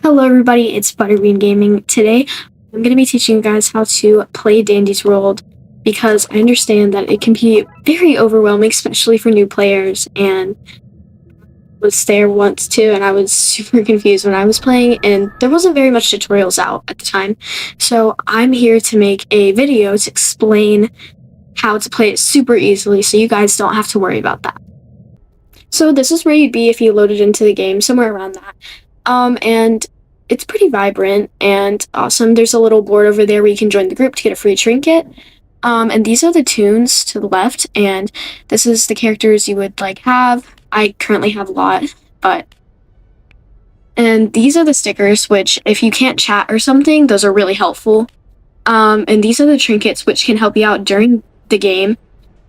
Hello everybody, it's ButterBeanGaming. Today, I'm going to be teaching you guys how to play Dandy's World because I understand that it can be very overwhelming, especially for new players, and I was there once too, and I was super confused when I was playing, and there wasn't very much tutorials out at the time. So I'm here to make a video to explain how to play it super easily so you guys don't have to worry about that. So this is where you'd be if you loaded into the game, somewhere around that. And it's pretty vibrant and awesome. There's a little board over there where you can join the group to get a free trinket. And these are the tunes to the left, and this is the characters you would have. I currently have a lot, and these are the stickers, which if you can't chat or something, those are really helpful. And these are the trinkets, which can help you out during the game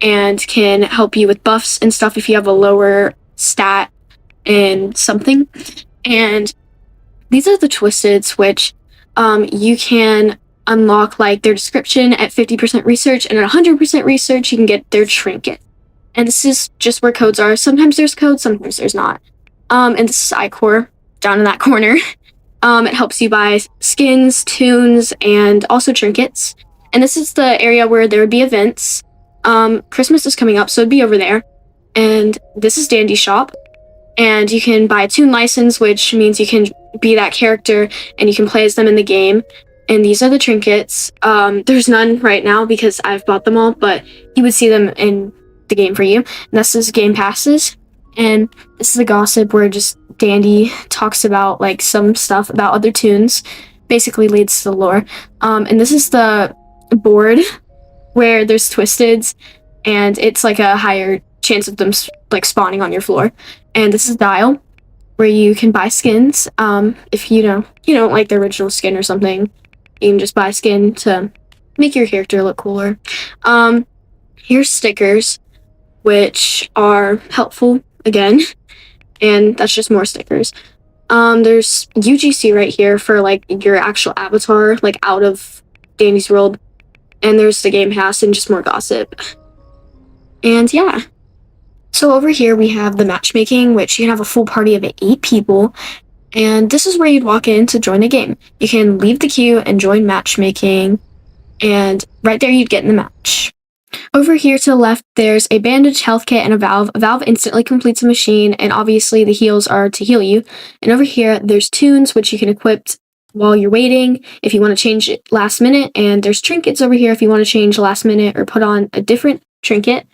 and can help you with buffs and stuff if you have a lower stat in something. And these are the twisteds, which you can unlock their description at 50% research, and at 100% research you can get their trinket. And this is just where codes are. Sometimes there's codes, sometimes there's not. And this is Icore down in that corner. It helps you buy skins, tunes, and also trinkets. And this is the area where there would be events. Christmas is coming up, so it'd be over there. And this is Dandy Shop. And you can buy a tune license, which means you can be that character and you can play as them in the game. And these are the trinkets. There's none right now because I've bought them all, but you would see them in the game for you. And this is game passes. And this is the gossip where just Dandy talks about some stuff about other tunes, basically leads to the lore. And this is the board where there's twisteds, and it's a higher chance of them spawning on your floor. And this is Dial, where you can buy skins. If you don't like the original skin or something, you can just buy skin to make your character look cooler. Here's stickers, which are helpful again, and that's just more stickers. There's UGC right here for your actual avatar, out of Dandy's World, and there's the game pass and just more gossip. And yeah. So over here we have the matchmaking, which you can have a full party of 8 people, and this is where you'd walk in to join a game. You can leave the queue and join matchmaking, and right there you'd get in the match. Over here to the left, there's a bandage, health kit, and a valve. A valve instantly completes a machine, and obviously the heals are to heal you. And over here, there's tunes, which you can equip while you're waiting if you want to change it last minute, and there's trinkets over here if you want to change last minute or put on a different trinket.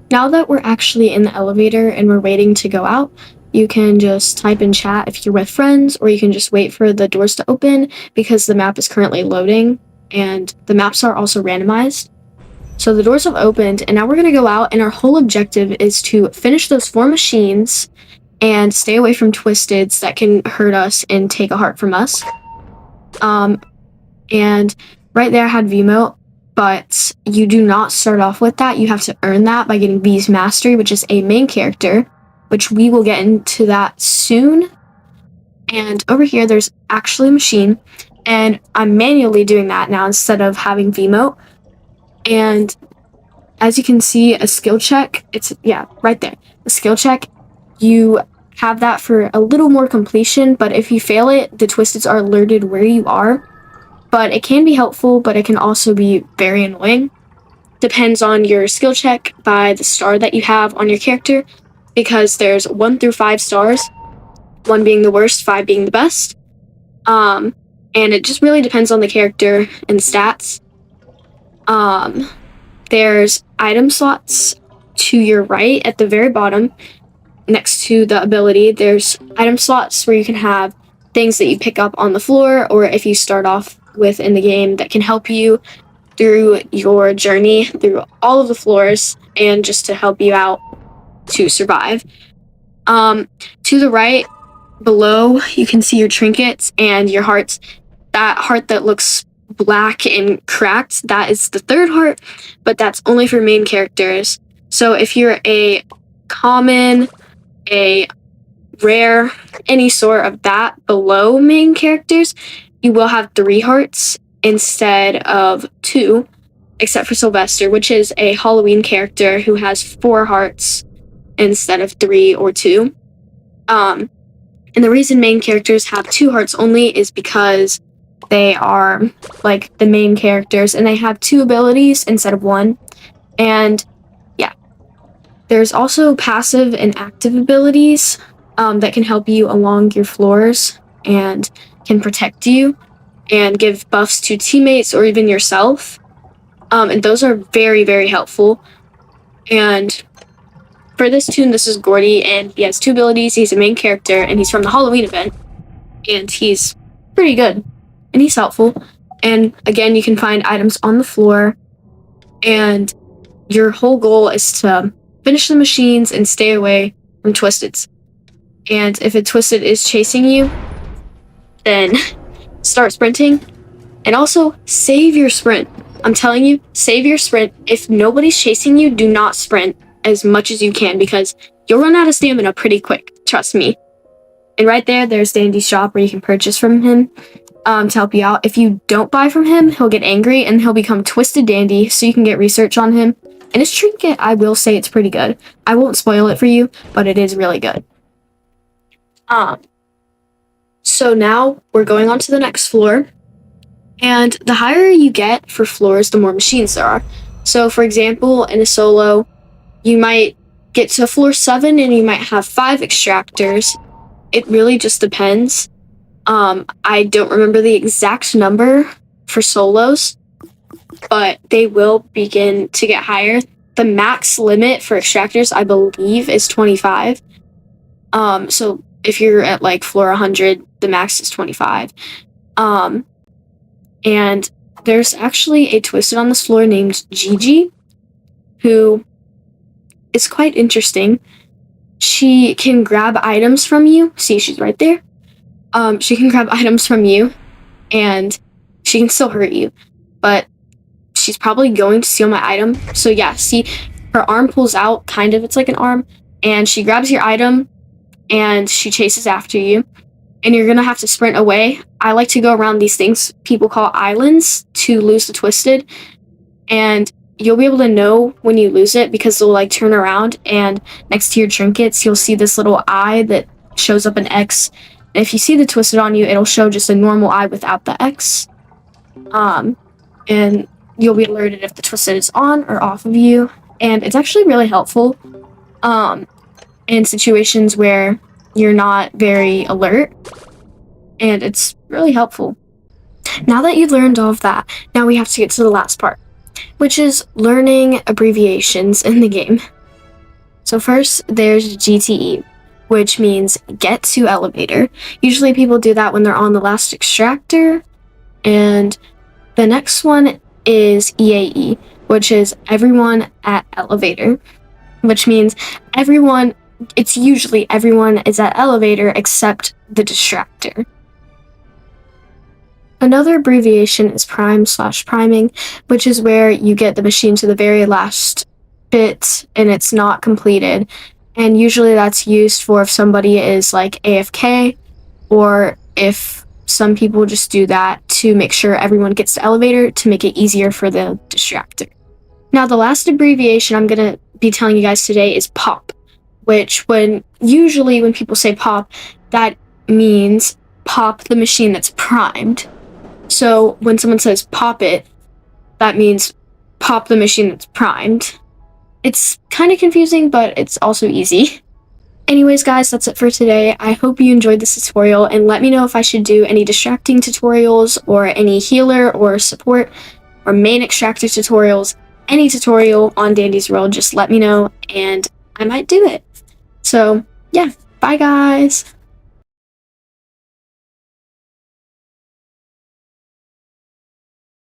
Now that we're actually in the elevator and we're waiting to go out, you can just type in chat if you're with friends, or you can just wait for the doors to open because the map is currently loading, and the maps are also randomized. So the doors have opened, and now we're going to go out, and our whole objective is to finish those 4 machines and stay away from twisteds that can hurt us and take a heart from us. And right there I had Vmote, but you do not start off with that. You have to earn that by getting V's Mastery, which is a main character, which we will get into that soon. And over here there's actually a machine, and I'm manually doing that now instead of having Vmote. And as you can see, a skill check, right there. A skill check, you have that for a little more completion, but if you fail it, the twisteds are alerted where you are. But it can be helpful, but it can also be very annoying. Depends on your skill check by the star that you have on your character, because there's 1 through 5 stars, 1 being the worst, 5 being the best. And it just really depends on the character and stats. There's item slots to your right at the very bottom. Next to the ability, there's item slots where you can have things that you pick up on the floor, or if you start off with in the game, that can help you through your journey through all of the floors and just to help you out to survive. To the right below, you can see your trinkets and your hearts. That heart that looks black and cracked, that is the 3rd heart, but that's only for main characters. So if you're a common, a rare, any sort of that below main characters, you will have 3 hearts instead of 2, except for Sylvester, which is a Halloween character who has 4 hearts instead of 3 or 2. And the reason main characters have 2 hearts only is because they are like the main characters and they have 2 abilities instead of 1. And yeah, there's also passive and active abilities that can help you along your floors and can protect you and give buffs to teammates or even yourself. And those are very, very helpful. And for this toon, this is Gordy, and he has 2 abilities. He's a main character, and he's from the Halloween event. And he's pretty good, and he's helpful. And again, you can find items on the floor, and your whole goal is to finish the machines and stay away from Twisteds. And if a Twisted is chasing you, then start sprinting. And also, save your sprint. I'm telling you, save your sprint. If nobody's chasing you, do not sprint as much as you can because you'll run out of stamina pretty quick. Trust me. And right there, there's Dandy's shop where you can purchase from him to help you out. If you don't buy from him, he'll get angry and he'll become Twisted Dandy, so you can get research on him. And his trinket, I will say it's pretty good. I won't spoil it for you, but it is really good. So now we're going on to the next floor. And the higher you get for floors, the more machines there are. So for example, in a solo, you might get to floor 7 and you might have 5 extractors. It really just depends. I don't remember the exact number for solos, but they will begin to get higher. The max limit for extractors, I believe, is 25. So if you're at like floor 100, the max is 25. And there's actually a Twisted on this floor named Gigi, who is quite interesting. She can grab items from you. See, she's right there. She can grab items from you, and she can still hurt you. But she's probably going to steal my item. So yeah, see, her arm pulls out, kind of, it's like an arm, and she grabs your item, and she chases after you. And you're going to have to sprint away. I like to go around these things people call islands to lose the Twisted. And you'll be able to know when you lose it because they'll like turn around, and next to your trinkets, you'll see this little eye that shows up an X. And if you see the Twisted on you, it'll show just a normal eye without the X. And you'll be alerted if the Twisted is on or off of you. And it's actually really helpful in situations where you're not very alert, and it's really helpful. Now that you've learned all of that, now we have to get to the last part, which is learning abbreviations in the game. So first, there's GTE, which means get to elevator. Usually people do that when they're on the last extractor. And the next one is EAE, which is everyone at elevator, which means it's usually everyone is at elevator except the distractor. Another abbreviation is prime/priming, which is where you get the machine to the very last bit and it's not completed. And usually that's used for if somebody is like AFK, or if some people just do that to make sure everyone gets to elevator to make it easier for the distractor. Now the last abbreviation I'm going to be telling you guys today is POP, which usually when people say pop, that means pop the machine that's primed. So when someone says pop it, that means pop the machine that's primed. It's kind of confusing, but it's also easy. Anyways, guys, that's it for today. I hope you enjoyed this tutorial, and let me know if I should do any distracting tutorials or any healer or support or main extractor tutorials. Any tutorial on Dandy's World, just let me know, and I might do it. So, yeah, bye guys!